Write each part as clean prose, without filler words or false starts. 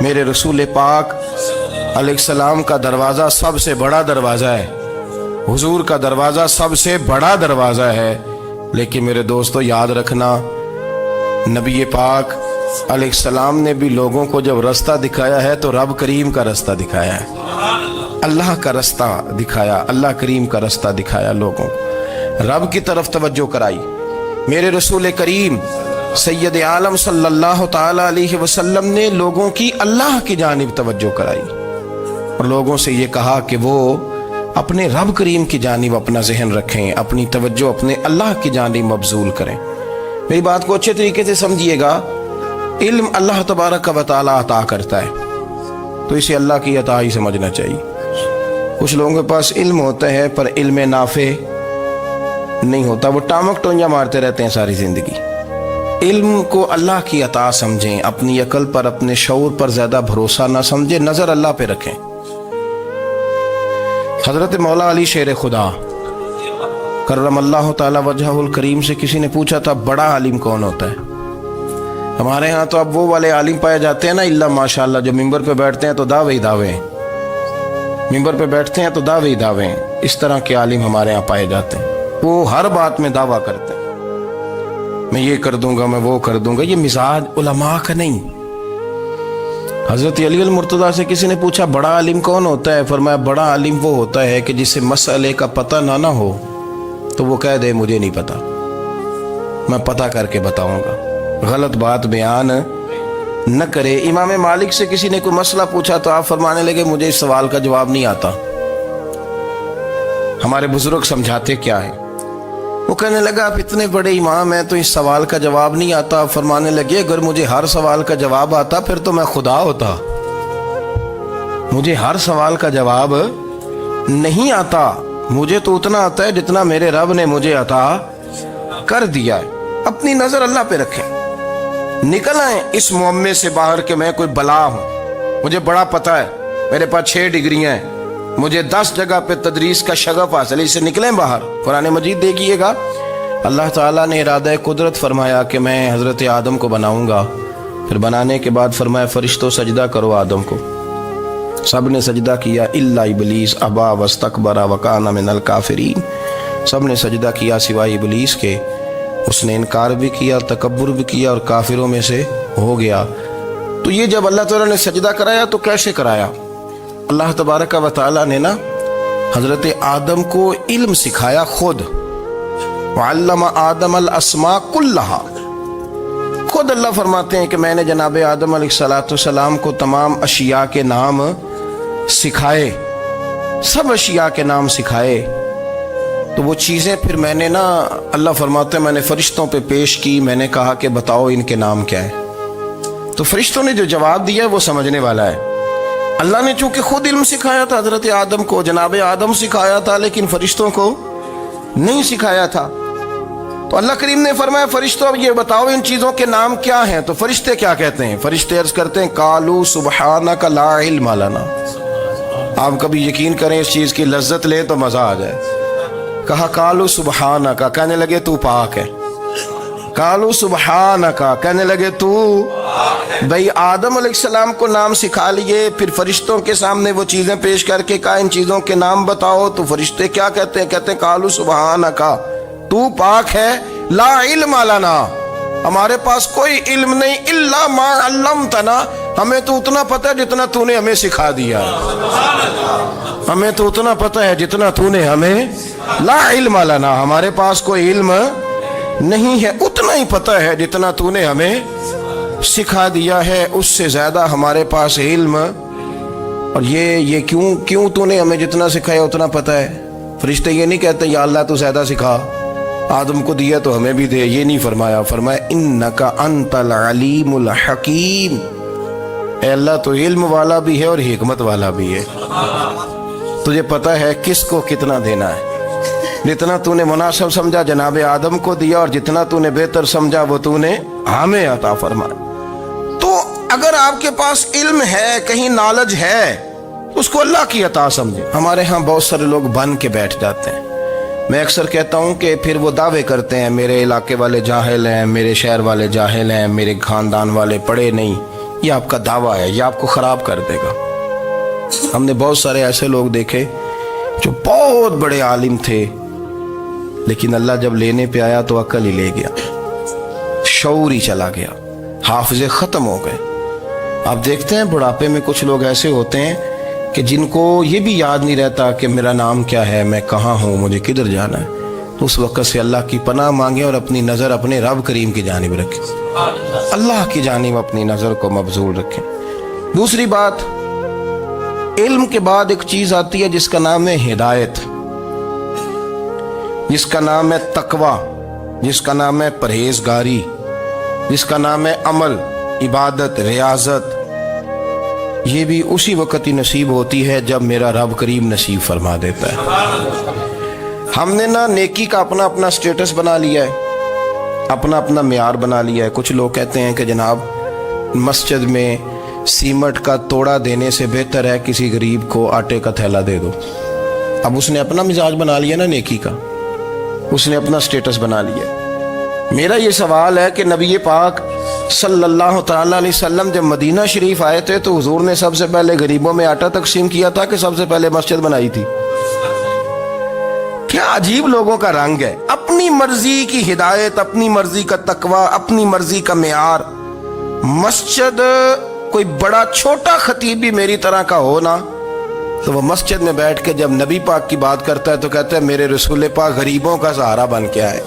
میرے رسول پاک علیہ السلام کا دروازہ سب سے بڑا دروازہ ہے، حضور کا دروازہ سب سے بڑا دروازہ ہے، لیکن میرے دوستو یاد رکھنا، نبی پاک علیہ السلام نے بھی لوگوں کو جب رستہ دکھایا ہے تو رب کریم کا رستہ دکھایا ہے، اللہ کا رستہ دکھایا، اللہ کریم کا رستہ دکھایا، لوگوں کو رب کی طرف توجہ کرائی۔ میرے رسول کریم سید عالم صلی اللہ تعالی علیہ وسلم نے لوگوں کی اللہ کی جانب توجہ کرائی اور لوگوں سے یہ کہا کہ وہ اپنے رب کریم کی جانب اپنا ذہن رکھیں، اپنی توجہ اپنے اللہ کی جانب مبذول کریں۔ میری بات کو اچھے طریقے سے سمجھیے گا، علم اللہ تبارک و تعالی عطا کرتا ہے تو اسے اللہ کی عطا ہی سمجھنا چاہیے۔ کچھ لوگوں کے پاس علم ہوتا ہے پر علم نافع نہیں ہوتا، وہ ٹامک ٹونجا مارتے رہتے ہیں ساری زندگی۔ علم کو اللہ کی عطا سمجھیں، اپنی عقل پر اپنے شعور پر زیادہ بھروسہ نہ سمجھیں، نظر اللہ پہ رکھیں۔ حضرت مولا علی شیر خدا کرم اللہ تعالی وجہہ الکریم سے کسی نے پوچھا تھا بڑا عالم کون ہوتا ہے؟ ہمارے ہاں تو اب وہ والے عالم پائے جاتے ہیں نا، اللہ ماشاءاللہ، جو ممبر پہ بیٹھتے ہیں تو دعوے ہی دعوے، ممبر پہ بیٹھتے ہیں تو دعوے ہی دعوے، اس طرح کے عالم ہمارے ہاں پائے جاتے ہیں۔ وہ ہر بات میں دعویٰ کرتے ہیں، میں یہ کر دوں گا، میں وہ کر دوں گا۔ یہ مزاج علماء کا نہیں۔ حضرت علی المرتضیٰ سے کسی نے پوچھا بڑا عالم کون ہوتا ہے؟ فرمایا بڑا عالم وہ ہوتا ہے کہ جسے مسئلے کا پتہ نہ ہو تو وہ کہہ دے مجھے نہیں پتا، میں پتہ کر کے بتاؤں گا، غلط بات بیان نہ کرے۔ امام مالک سے کسی نے کوئی مسئلہ پوچھا تو آپ فرمانے لگے مجھے اس سوال کا جواب نہیں آتا، ہمارے بزرگ سمجھاتے کیا ہے؟ وہ کہنے لگا آپ اتنے بڑے امام ہیں تو اس سوال کا جواب نہیں آتا۔ آپ فرمانے لگے اگر مجھے ہر سوال کا جواب آتا پھر تو میں خدا ہوتا، مجھے ہر سوال کا جواب نہیں آتا، مجھے تو اتنا آتا ہے جتنا میرے رب نے مجھے عطا کر دیا ہے۔ اپنی نظر اللہ پہ رکھیں، نکل آئیں اس معمے سے باہر کہ میں کوئی بلا ہوں، مجھے بڑا پتہ ہے، میرے پاس 6 ڈگریاں ہیں، مجھے 10 جگہ پہ تدریس کا شغف حاصل ہے، اس سے نکلیں باہر۔ قرآن مجید دیکھیے گا، اللہ تعالیٰ نے ارادہ قدرت فرمایا کہ میں حضرت آدم کو بناؤں گا، پھر بنانے کے بعد فرمایا فرشتوں سجدہ کرو آدم کو، سب نے سجدہ کیا الا ابلیس ابا واستکبر وکان من الکافرین، سب نے سجدہ کیا سوائے ابلیس کے، اس نے انکار بھی کیا، تکبر بھی کیا اور کافروں میں سے ہو گیا۔ تو یہ جب اللہ تعالیٰ نے سجدہ کرایا تو کیسے کرایا؟ اللہ تبارک و تعالیٰ نے نا حضرت آدم کو علم سکھایا خود، وعلم آدم الاسماء کلہا، خود اللہ فرماتے ہیں کہ میں نے جناب آدم علیہ السلام کو تمام اشیاء کے نام سکھائے، سب اشیاء کے نام سکھائے۔ تو وہ چیزیں پھر میں نے نا، اللہ فرماتے ہیں میں نے فرشتوں پہ پیش کی، میں نے کہا کہ بتاؤ ان کے نام کیا ہے، تو فرشتوں نے جو جواب دیا وہ سمجھنے والا ہے۔ اللہ نے چونکہ خود علم سکھایا تھا حضرت آدم کو، جناب آدم سکھایا تھا، لیکن فرشتوں کو نہیں سکھایا تھا۔ تو اللہ کریم نے فرمایا فرشتوں اب یہ بتاؤ ان چیزوں کے نام کیا ہیں؟ تو فرشتے کیا کہتے ہیں؟ فرشتے عرض کرتے ہیں قالوا سبحانک لا علم لنا۔ آپ کبھی یقین کریں اس چیز کی لذت لیں تو مزہ آ جائے۔ کہا قالوا سبحانک، کہنے لگے تو پاک ہے، قالوا سبحانک، کہنے لگے تو بھئی آدم علیہ السلام کو نام سکھا لیے، پھر فرشتوں کے سامنے وہ چیزیں پیش کر کے کہا ان چیزوں کے نام بتاؤ، تو فرشتے کیا کہتے ہیں؟ کہتے ہیں قالوا سبحانک، تو پاک ہے، لا علم لنا، ہمارے پاس کوئی علم نہیں، الا ما علمتنا، ہمیں تو اتنا پتہ ہے جتنا تو نے ہمیں سکھا دیا، ہمیں تو اتنا پتہ ہے جتنا تو نے ہمیں، لا علم لنا، ہمارے پاس کوئی علم نہیں ہے، اتنا ہی پتہ ہے جتنا تو نے ہمیں سکھا دیا ہے، اس سے زیادہ ہمارے پاس علم۔ اور یہ کیوں تو نے ہمیں جتنا سکھایا اتنا پتہ ہے؟ فرشتے یہ نہیں کہتے یا اللہ تو زیادہ سکھا، آدم کو دیا تو ہمیں بھی دے، یہ نہیں فرمایا، فرمایا انک انت العلیم الحکیم، اے اللہ تو علم والا بھی ہے اور حکمت والا بھی ہے، تجھے پتہ ہے کس کو کتنا دینا ہے، جتنا تو نے مناسب سمجھا جناب آدم کو دیا، اور جتنا تو نے بہتر سمجھا وہ تو نے ہمیں عطا فرمایا۔ تو اگر آپ کے پاس علم ہے، کہیں نالج ہے، اس کو اللہ کی عطا سمجھے۔ ہمارے ہاں بہت سارے لوگ بن کے بیٹھ جاتے ہیں، میں اکثر کہتا ہوں کہ پھر وہ دعوے کرتے ہیں میرے علاقے والے جاہل ہیں، میرے شہر والے جاہل ہیں، میرے خاندان والے پڑھے نہیں، یہ آپ کا دعویٰ ہے، یہ آپ کو خراب کر دے گا۔ ہم نے بہت سارے ایسے لوگ دیکھے جو بہت بڑے عالم تھے، لیکن اللہ جب لینے پہ آیا تو عقل ہی لے گیا، شعور ہی چلا گیا، حافظے ختم ہو گئے۔ آپ دیکھتے ہیں بڑھاپے میں کچھ لوگ ایسے ہوتے ہیں کہ جن کو یہ بھی یاد نہیں رہتا کہ میرا نام کیا ہے، میں کہاں ہوں، مجھے کدھر جانا ہے۔ تو اس وقت سے اللہ کی پناہ مانگیں اور اپنی نظر اپنے رب کریم کی جانب رکھیں، اللہ کی جانب اپنی نظر کو مبذول رکھیں۔ دوسری بات، علم کے بعد ایک چیز آتی ہے جس کا نام ہے ہدایت، جس کا نام ہے تقوی، جس کا نام ہے پرہیزگاری، جس کا نام ہے عمل، عبادت، ریاضت۔ یہ بھی اسی وقت ہی نصیب ہوتی ہے جب میرا رب کریم نصیب فرما دیتا ہے۔ ہم نے نا نیکی کا اپنا اپنا سٹیٹس بنا لیا ہے، اپنا اپنا معیار بنا لیا ہے۔ کچھ لوگ کہتے ہیں کہ جناب مسجد میں سیمٹ کا توڑا دینے سے بہتر ہے کسی غریب کو آٹے کا تھیلا دے دو۔ اب اس نے اپنا مزاج بنا لیا نا نیکی کا، اس نے اپنا سٹیٹس بنا لیا۔ میرا یہ سوال ہے کہ نبی پاک صلی اللہ تعالیٰ علیہ وسلم جب مدینہ شریف آئے تھے تو حضور نے سب سے پہلے غریبوں میں آٹا تقسیم کیا تھا کہ سب سے پہلے مسجد بنائی تھی؟ کیا عجیب لوگوں کا رنگ ہے، اپنی مرضی کی ہدایت، اپنی مرضی کا تقوی، اپنی مرضی کا معیار۔ مسجد کوئی بڑا چھوٹا خطیب بھی میری طرح کا ہو نا، تو وہ مسجد میں بیٹھ کے جب نبی پاک کی بات کرتا ہے تو کہتا ہے میرے رسول پاک غریبوں کا سہارا بن کے آئے۔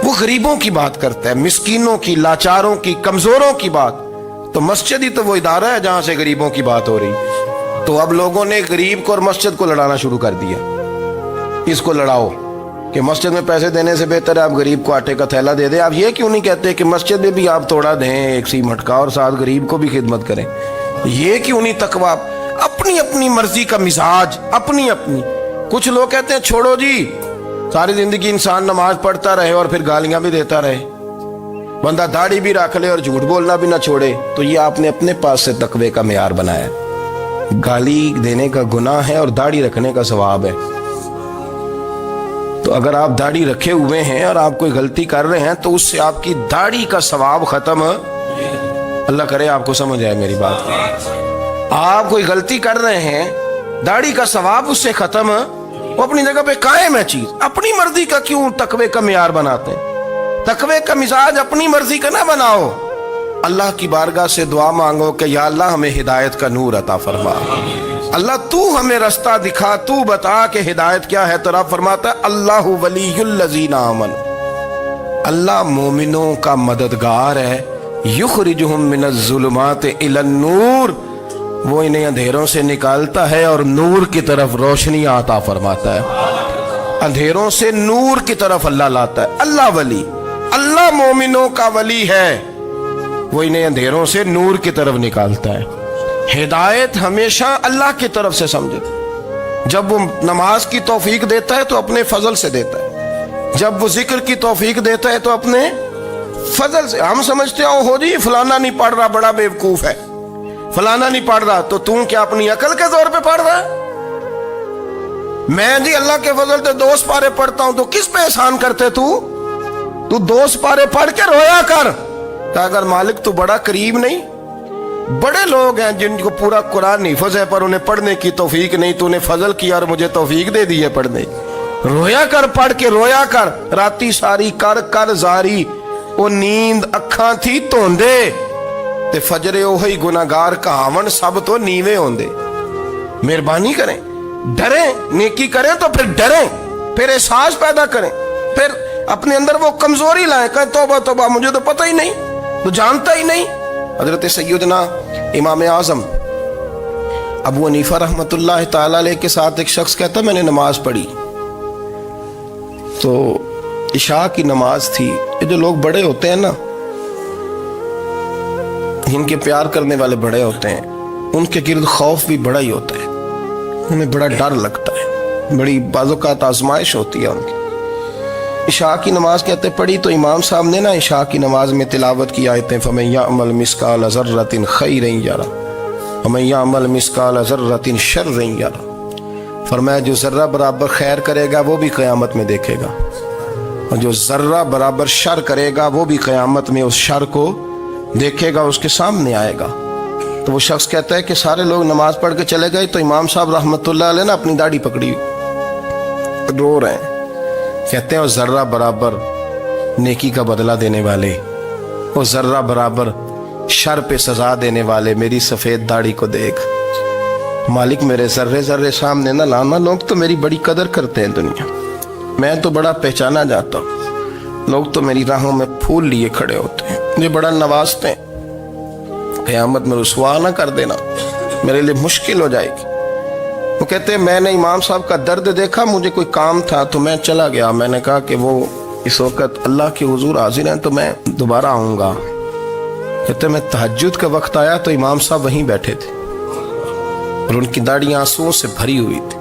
وہ غریبوں کی بات کرتا ہے، مسکینوں کی، لاچاروں کی، کمزوروں کی بات۔ تو مسجد ہی تو وہ ادارہ ہے جہاں سے غریبوں کی بات ہو رہی۔ تو اب لوگوں نے غریب کو اور مسجد کو لڑانا شروع کر دیا، اس کو لڑاؤ کہ مسجد میں پیسے دینے سے بہتر ہے آپ غریب کو آٹے کا تھیلا دے دیں۔ آپ یہ کیوں نہیں کہتے کہ مسجد میں بھی آپ توڑا دیں ایک سیمٹ کا اور ساتھ غریب کو بھی خدمت کریں؟ یہ کیوں نہیں تقویٰ؟ اپنی اپنی مرضی کا مزاج، اپنی اپنی۔ کچھ لوگ کہتے ہیں چھوڑو جی، ساری زندگی انسان نماز پڑھتا رہے اور پھر گالیاں بھی دیتا رہے، بندہ داڑھی بھی رکھ لے اور جھوٹ بولنا بھی نہ چھوڑے۔ تو یہ آپ نے اپنے پاس سے تقوی کا معیار بنایا۔ گالی دینے کا گناہ ہے اور داڑھی رکھنے کا ثواب ہے۔ تو اگر آپ داڑھی رکھے ہوئے ہیں اور آپ کوئی غلطی کر رہے ہیں تو اس سے آپ کی داڑھی کا ثواب ختم، اللہ کرے آپ کو سمجھ آئے میری بات۔ آپ کوئی غلطی کر رہے ہیں، داڑھی کا ثواب اس سے ختم، وہ اپنی جگہ پہ قائم ہے چیز۔ اپنی مرضی کا کیوں تقوی کا معیار بناتے ہیں؟ تقوی کا مزاج اپنی مرضی کا نہ بناؤ۔ اللہ کی بارگاہ سے دعا مانگو کہ یا اللہ ہمیں ہدایت کا نور عطا فرما، اللہ تو ہمیں رستہ دکھا، تو بتا کہ ہدایت کیا ہے۔ تو رب فرماتا ہے اللہ ولی الذین آمنوا، اللہ مومنوں کا مددگار ہے، یخرجہم من الظلمات الی النور، وہ انہیں اندھیروں سے نکالتا ہے اور نور کی طرف روشنی عطا فرماتا ہے۔ اندھیروں سے نور کی طرف اللہ لاتا ہے۔ اللہ ولی، اللہ مومنوں کا ولی ہے، وہ انہیں اندھیروں سے نور کی طرف نکالتا ہے۔ ہدایت ہمیشہ اللہ کی طرف سے سمجھے۔ جب وہ نماز کی توفیق دیتا ہے تو اپنے فضل سے دیتا ہے، جب وہ ذکر کی توفیق دیتا ہے تو اپنے فضل سے۔ ہم سمجھتے ہیں ہو جی فلانا نہیں پڑھ رہا بڑا بیوقوف ہے، فلانا نہیں پڑھ رہا، تو تم کیا اپنی عقل کے زور پہ پڑھ رہا ہے؟ میں جی اللہ کے فضل سے 2 سپارے پڑھتا ہوں، تو کس پہ احسان کرتے تو 2 سپارے پڑھ کے رویا کر کہ اگر مالک تو بڑا قریب نہیں۔ بڑے لوگ ہیں جن کو پورا قرآن حفظ ہے پر انہیں پڑھنے کی توفیق نہیں، تو انہیں فضل کیا اور مجھے توفیق دے دی ہے پڑھنے۔ رویا کر، پڑھ کے رویا کر، راتی ساری کر کر زاری، وہ نیند اکھاں تھی توندے تے فجرے اوہی گناہگار کہاون سب تو نیوے ہوندے۔ مہربانی کریں، ڈریں، نیکی کریں تو پھر ڈریں، پھر احساس پیدا کریں، پھر اپنے اندر وہ کمزوری لائیں کہ توبہ توبہ مجھے تو پتہ ہی نہیں، تو جانتا ہی نہیں۔ حضرت سیدنا امام اعظم ابو حنیفہ رحمۃ اللہ تعالی علیہ کے ساتھ ایک شخص کہتا میں نے نماز پڑھی تو عشاء کی نماز تھی۔ یہ جو لوگ بڑے ہوتے ہیں نا، جن کے پیار کرنے والے بڑے ہوتے ہیں، ان کے گرد خوف بھی بڑا ہی ہوتا ہے، انہیں بڑا ڈر لگتا ہے، بڑی بعض اوقات آزمائش ہوتی ہے ان کی۔ عشاء کی نماز کہتے پڑھی تو امام صاحب نے نا عشاء کی نماز میں تلاوت کی آیتیں فَمَن يَعْمَلْ مِثْقَالَ ذَرَّةٍ خَيْرًا يَرَهُ وَمَن يَعْمَلْ مِثْقَالَ ذَرَّةٍ شَرًّا يَرَهُ، فرمایا جو ذرہ برابر خیر کرے گا وہ بھی قیامت میں دیکھے گا، اور جو ذرہ برابر شر کرے گا وہ بھی قیامت میں اس شر کو دیکھے گا اس کے سامنے آئے گا. تو وہ شخص کہتا ہے کہ سارے لوگ نماز پڑھ کے چلے گئے تو امام صاحب رحمۃ اللہ علیہ نے اپنی داڑھی پکڑی رو رہے ہیں. کہتے ہیں وہ ذرہ برابر نیکی کا بدلہ دینے والے، وہ ذرہ برابر شر پہ سزا دینے والے میری سفید داڑھی کو دیکھ. مالک میرے ذرے ذرے سامنے نہ لانا، لوگ تو میری بڑی قدر کرتے ہیں دنیا، میں تو بڑا پہچانا جاتا ہوں، لوگ تو میری راہوں میں پھول لیے کھڑے ہوتے ہیں، مجھے بڑا نوازتے ہیں. قیامت میں رسوا نہ کر دینا، میرے لیے مشکل ہو جائے گی. وہ کہتے ہیں میں نے امام صاحب کا درد دیکھا، مجھے کوئی کام تھا تو میں چلا گیا. میں نے کہا کہ وہ اس وقت اللہ کے حضور حاضر ہیں تو میں دوبارہ آؤں گا. کہتے ہیں میں تہجد کا وقت آیا تو امام صاحب وہیں بیٹھے تھے اور ان کی داڑھی آنسوؤں سے بھری ہوئی تھی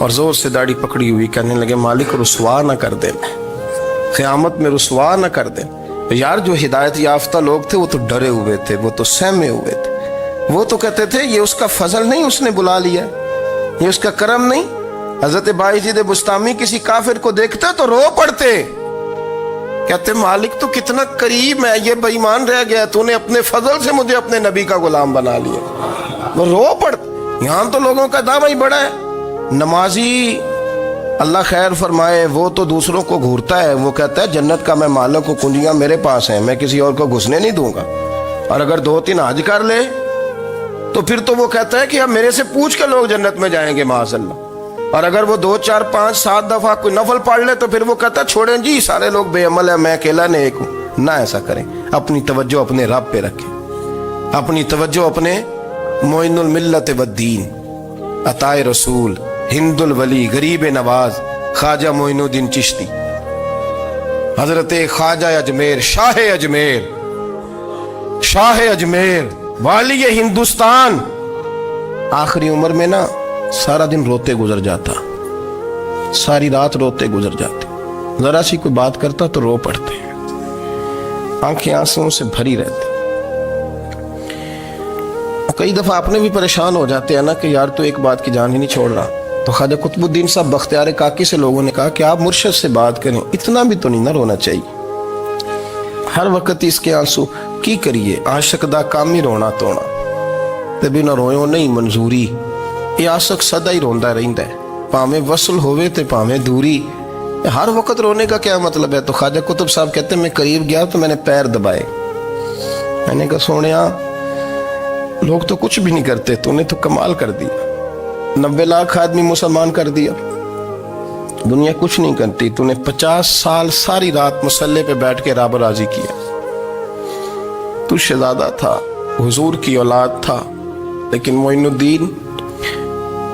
اور زور سے داڑھی پکڑی ہوئی. کہنے لگے مالک رسوا نہ کر دینا، قیامت میں رسوا نہ کر دینا. یار جو ہدایت یافتہ لوگ تھے وہ تو ڈرے ہوئے تھے، وہ تو سہمے ہوئے تھے. وہ تو کہتے تھے یہ اس کا فضل نہیں، اس نے بلا لیا، یہ اس کا کرم نہیں. حضرت باعزید بستامی کسی کافر کو دیکھتا تو رو پڑتے، کہتے مالک تو کتنا قریب ہے، یہ بے ایمان رہ گیا، تو نے اپنے فضل سے مجھے اپنے نبی کا غلام بنا لیا. وہ رو پڑتے. یہاں تو لوگوں کا دعویٰ ہی بڑا ہے. نمازی اللہ خیر فرمائے وہ تو دوسروں کو گھورتا ہے، وہ کہتا ہے جنت کا میں مالک ہوں، کنجیاں میرے پاس ہیں، میں کسی اور کو گھسنے نہیں دوں گا. اور اگر 2-3 حج کر لے تو پھر تو وہ کہتا ہے کہ اب میرے سے پوچھ کے لوگ جنت میں جائیں گے معاذ اللہ. اور اگر وہ 2 4 5 7 دفعہ کوئی نفل پڑھ لے تو پھر وہ کہتا ہے چھوڑیں جی سارے لوگ بے عمل ہیں، میں اکیلا نیک ہوں. نہ ایسا کریں، اپنی توجہ اپنے رب پہ رکھیں، اپنی توجہ اپنے معین الملت والدین، عطائے رسول، ہند الولی، غریب نواز، خواجہ معین الدین چشتی، حضرت خواجہ اجمیر، شاہ اجمیر، شاہ اجمیر، والی ہندوستان. آخری عمر میں نا سارا دن روتے گزر جاتا، ساری رات روتے گزر جاتے، ذرا سی کوئی بات کرتا تو رو پڑتے، آنکھیں آنسوؤں سے بھری رہتی. کئی دفعہ اپنے بھی پریشان ہو جاتے ہیں نا کہ یار تو ایک بات کی جان ہی نہیں چھوڑ رہا. تو خواجہ قطب الدین صاحب بختیار کاکی سے لوگوں نے کہا کہ آپ مرشد سے بات کریں، اتنا بھی تو نہیں نہ رونا چاہیے، ہر وقت اس کے آنسو کی کریے. عاشق دا کام ہی رونا تونا تے بھی نہ رویو نہیں منظوری. یہ عاشق سدا ہی روندا رہندا ہے، پاویں وصل ہوئے تے پاویں دوری. ہر وقت رونے کا کیا مطلب ہے؟ تو خواجہ قطب صاحب کہتے ہیں میں قریب گیا تو میں نے پیر دبائے، میں نے کہا سونیا لوگ تو کچھ بھی نہیں کرتے، تو نے تو کمال کر دیا. 90 لاکھ آدمی مسلمان کر دیا، دنیا کچھ نہیں کرتی. تو نے 50 سال ساری رات مصلے پہ بیٹھ کے رب راضی کیا. تو شہزادہ تھا، حضور کی اولاد تھا، لیکن معین الدین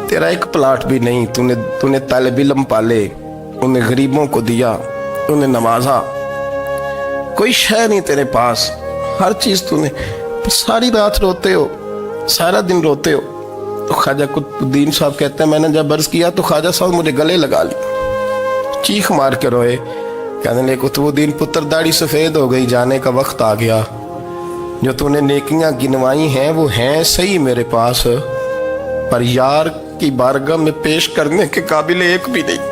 تیرا ایک پلاٹ بھی نہیں. تو نے طالب علم پالے، انہیں غریبوں کو دیا، انہیں نوازا، کوئی شے نہیں تیرے پاس، ہر چیز تو نے. ساری رات روتے ہو، سارا دن روتے ہو. تو خواجہ قطب الدین صاحب کہتے ہیں میں نے جب عرض کیا تو خواجہ صاحب مجھے گلے لگا لی، چیخ مار کے روئے. کہنے لگے قطب الدین پتر داڑھی سفید ہو گئی، جانے کا وقت آ گیا. جو تو نے نیکیاں گنوائی ہیں وہ ہیں صحیح میرے پاس، پر یار کی بارگاہ میں پیش کرنے کے قابل ایک بھی نہیں،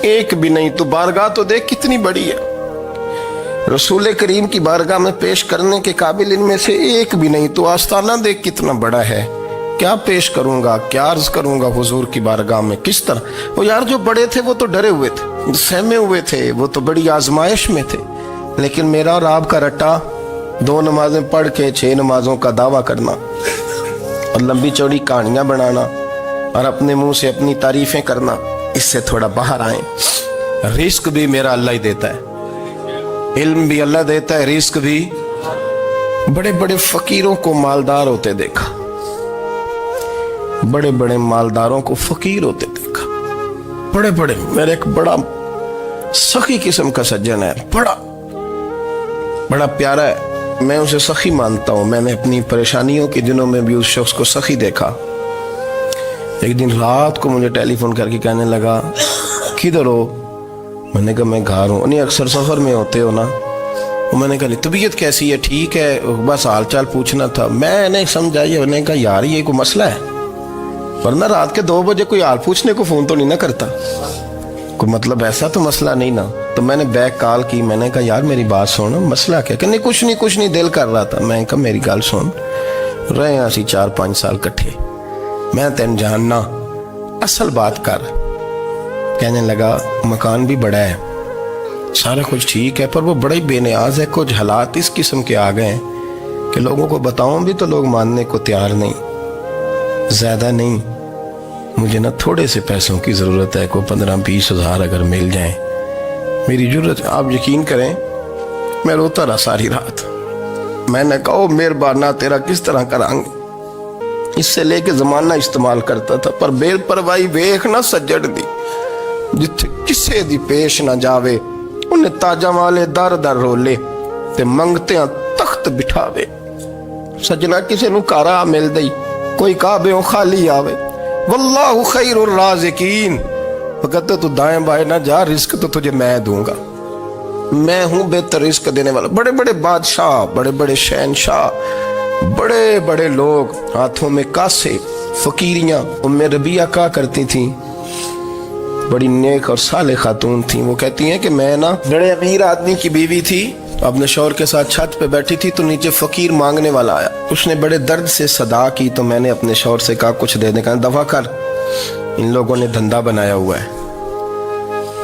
ایک بھی نہیں. تو بارگاہ تو دیکھ کتنی بڑی ہے، رسول کریم کی بارگاہ میں پیش کرنے کے قابل ان میں سے ایک بھی نہیں. تو آستانہ دیکھ کتنا بڑا ہے، کیا پیش کروں گا، کیا عرض کروں گا حضور کی بارگاہ میں، کس طرح. وہ یار جو بڑے تھے وہ تو ڈرے ہوئے تھے، سہمے ہوئے تھے، وہ تو بڑی آزمائش میں تھے. لیکن میرا اور آپ کا رٹا 2 نمازیں پڑھ کے 6 نمازوں کا دعویٰ کرنا اور لمبی چوڑی کہانیاں بنانا اور اپنے منہ سے اپنی تعریفیں کرنا، اس سے تھوڑا باہر آئیں. رزق بھی میرا اللہ ہی دیتا ہے، علم بھی اللہ دیتا ہے، رزق بھی. بڑے بڑے فقیروں کو مالدار ہوتے دیکھا، بڑے بڑے مالداروں کو فقیر ہوتے دیکھا. بڑے بڑے، میرے ایک بڑا سخی قسم کا سجن ہے، بڑا پیارا ہے، میں اسے سخی مانتا ہوں. میں نے اپنی پریشانیوں کے دنوں میں بھی اس شخص کو سخی دیکھا. ایک دن رات کو مجھے ٹیلی فون کر کے کہنے لگا کدھر ہو؟ میں نے کہا میں گھر ہوں. نہیں اکثر سفر میں ہوتے ہو نا؟ میں نے کہا طبیعت کیسی ہے؟ ٹھیک ہے، بس حال چال پوچھنا تھا. میں نے سمجھائی، میں نے کہا یار یہ کوئی مسئلہ ہے، ورنہ رات کے 2 بجے کوئی حال پوچھنے کو فون تو نہیں نہ کرتا، کوئی مطلب ایسا تو مسئلہ نہیں نا. تو میں نے بیک کال کی, میں نے کہا یار میری بات سن, مسئلہ کیا؟ کہ نہیں کچھ نہیں دل کر رہا تھا. میں کہا میری گل سن, رہے ہیں اسی 4-5 سال کٹھے, میں تین جاننا, اصل بات کر. کہنے لگا مکان بھی بڑا ہے, سارا کچھ ٹھیک ہے, پر وہ بڑا ہی بے نیاز ہے. کچھ حالات اس قسم کے آ گئے ہیں کہ لوگوں کو بتاؤں بھی تو لوگ ماننے کو تیار نہیں. زیادہ نہیں, مجھے نا تھوڑے سے پیسوں کی ضرورت ہے, کوئی 15-20 ہزار اگر مل جائیں میری ضرورت. آپ یقین کریں میں روتا رہا ساری رات. میں نے کہا مہربانہ تیرا کس طرح کرانگے, اس سے لے کے زمانہ استعمال کرتا تھا, پر بے پرواہی ویکھ نہ سجڑ دی, جتھے کسے دی پیش نہ جاوے انہیں تاجاں والے در در رولے تے منگتیاں تخت بٹھاوے. سجنا کسے نو کارا مل دئی, کوئی کعبے خالی آوے. واللہ خیر الرازقین, وقت تو دائیں بائیں نہ جا, رزق تو تجھے میں دوں گا, میں ہوں بہتر رزق دینے والا. بڑے بڑے بادشاہ, بڑے بڑے شہنشاہ, بڑے بڑے لوگ ہاتھوں میں کاسے, فقیریاں. ام ربیعہ کہا کرتی تھیں, بڑی نیک اور صالح خاتون تھیں. وہ کہتی ہیں کہ میں نا بڑے امیر آدمی کی بیوی تھی, اپنے شوہر کے ساتھ چھت پہ بیٹھی تھی تو نیچے فقیر مانگنے والا آیا. اس نے بڑے درد سے صدا کی تو میں نے اپنے شوہر سے کہا کچھ دے دیں. کہا دفع کر, ان لوگوں نے دھندا بنایا ہوا ہے.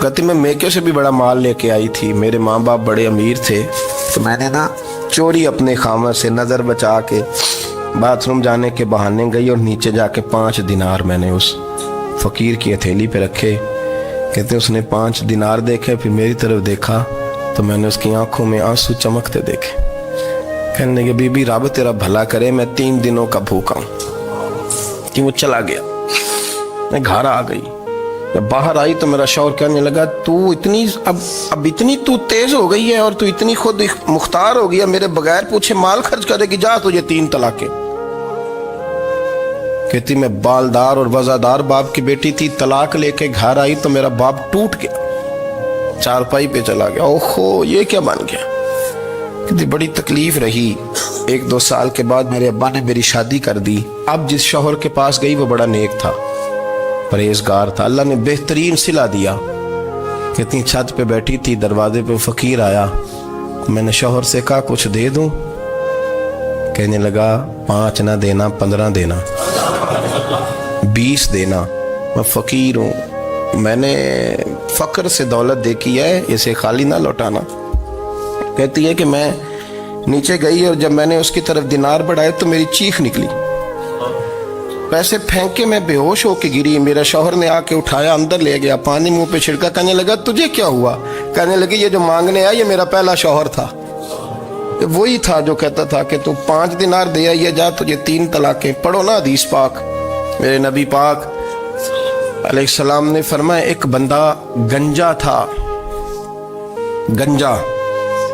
کہتی میں میکے سے بھی بڑا مال لے کے آئی تھی, میرے ماں باپ بڑے امیر تھے, تو میں نے نا چوری اپنے خامہ سے نظر بچا کے باتھ روم جانے کے بہانے گئی اور نیچے جا کے 5 دینار میں نے اس فقیر کی ہتھیلی پہ رکھے. کہتے اس نے 5 دینار دیکھے, پھر میری طرف دیکھا تو میں نے اس کی آنکھوں میں آنسو چمکتے دیکھے. کہنے لگے بی بی رب تیرا بھلا کرے, میں 3 دنوں کا بھوکا ہوں. کہ وہ چلا گیا. میں گھر آ گئی, جب باہر آئی تو میرا شوہر کہنے لگا تو اتنی اب اتنی تو تیز ہو گئی ہے اور تو اتنی خود مختار ہو گئی ہے, میرے بغیر پوچھے مال خرچ کرے گی, جا تجھے 3 طلاقیں. کہتی میں بالدار اور وزادار باپ کی بیٹی تھی, طلاق لے کے گھر آئی تو میرا باپ ٹوٹ گیا, چارپائی پہ چلا گیا. اوہو یہ کیا بن گیا. کہتی بڑی تکلیف رہی. 1-2 سال کے بعد میرے ابا نے میری شادی کر دی. اب جس شوہر کے پاس گئی وہ بڑا نیک تھا, پرہیزگار تھا, اللہ نے بہترین صلہ دیا. کہتی چھت پہ بیٹھی تھی, دروازے پہ فقیر آیا, میں نے شوہر سے کہا کچھ دے دوں. کہنے لگا 5 نہ دینا, 15 دینا, 20 دینا, میں فقیر ہوں, میں نے فقر سے دولت دیکھی ہے, اسے خالی نہ لوٹانا. کہتی ہے کہ میں نیچے گئی اور جب میں نے اس کی طرف دینار بڑھائے تو میری چیخ نکلی, پیسے پھینک کے میں بے ہوش ہو کے گری. میرا شوہر نے آ کے اٹھایا, اندر لے گیا, پانی منہ پہ چھڑکا. کہنے لگا تجھے کیا ہوا؟ کہنے لگی یہ جو مانگنے آیا یہ میرا پہلا شوہر تھا, وہی تھا جو کہتا تھا کہ تو 5 دینار دے آئیے, جا تجھے 3 طلاقیں. پڑھو نا حدیث پاک. میرے نبی پاک علیہ السلام نے فرمایا ایک بندہ گنجا تھا. گنجا,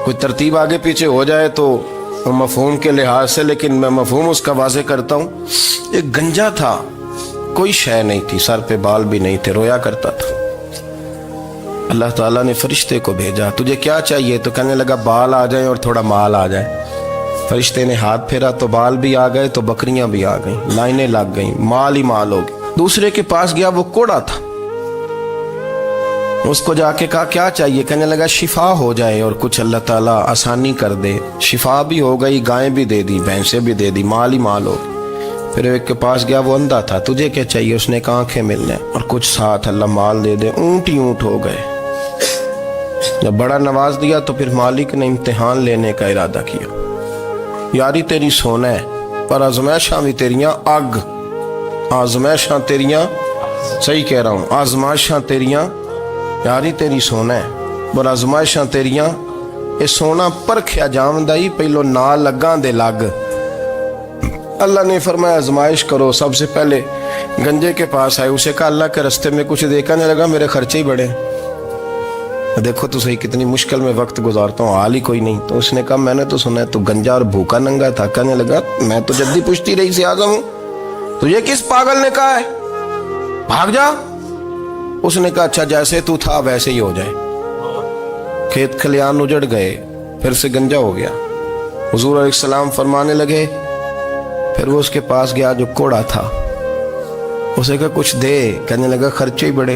کوئی ترتیب آگے پیچھے ہو جائے تو مفہوم کے لحاظ سے, لیکن میں مفہوم اس کا واضح کرتا ہوں. ایک گنجا تھا, کوئی شے نہیں تھی, سر پہ بال بھی نہیں تھے, رویا کرتا تھا. اللہ تعالیٰ نے فرشتے کو بھیجا, تجھے کیا چاہیے؟ تو کہنے لگا بال آ جائیں اور تھوڑا مال آ جائے. فرشتے نے ہاتھ پھیرا تو بال بھی آ گئے, تو بکریاں بھی آ گئیں, لائنیں لگ گئیں, مال ہی مال ہو گئے. دوسرے کے پاس گیا, وہ کوڑا تھا, اس کو جا کے کہا کیا چاہیے؟ کہنے لگا شفا ہو جائے اور کچھ اللہ تعالیٰ آسانی کر دے. شفا بھی ہو گئی, گائیں بھی دے دی, بھینسیں بھی دے دی, مال ہی مال ہو. پھر ایک کے پاس گیا, وہ اندھا تھا, تجھے کیا چاہیے؟ اس نے کہا آنکھیں ملنے اور کچھ ساتھ اللہ مال دے دے. اونٹ ہی اونٹ ہو گئے. جب بڑا نواز دیا تو پھر مالک نے امتحان لینے کا ارادہ کیا. یاری تیری سونا ہے پر آزمائشاں بھی تیریاں اگ, آزمائشاں تیریاں, صحیح کہہ رہا ہوں, آزمائشاں تیریاں, یاری تیری سونا ہے پر آزمائشاں تیریاں. اے سونا پرکھیا جامدائی, پہلو نال لگاں دے لگ. اللہ نے فرمایا آزمائش کرو. سب سے پہلے گنجے کے پاس آئے, اسے کہا اللہ کے رستے میں کچھ دیکھا نہیں لگا, میرے خرچے ہی بڑے, دیکھو تو صحیح کتنی مشکل میں وقت گزارتا ہوں, حال ہی کوئی نہیں. تو اس نے کہا میں نے تو سنا ہے تو گنجا اور بھوکا ننگا تھا. کہنے لگا میں تو جدی پشتی رہی سے اعظم ہوں, تجھے کس پاگل نے کہا ہے بھاگ جا؟ اس نے کہا اچھا جیسے تو تھا ویسے ہی ہو جائے. کھیت کھلیان اجڑ گئے, پھر سے گنجا ہو گیا. حضور علیہ السلام فرمانے لگے, پھر وہ اس کے پاس گیا جو کوڑا تھا, اسے کہا کچھ دے. کہنے لگا خرچے ہی بڑے,